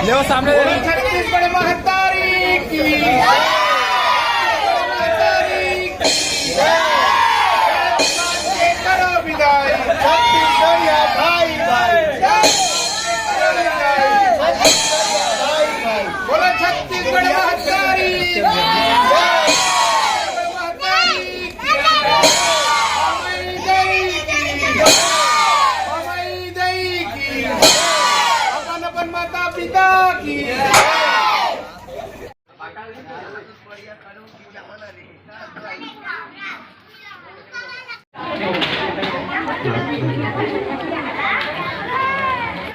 ले सामने छत्तीसगढ़ महतारी की करो विदाई छत्तीसगढ़िया भाई भाई बोलो छत्तीसगढ़ महतारी माता पिता की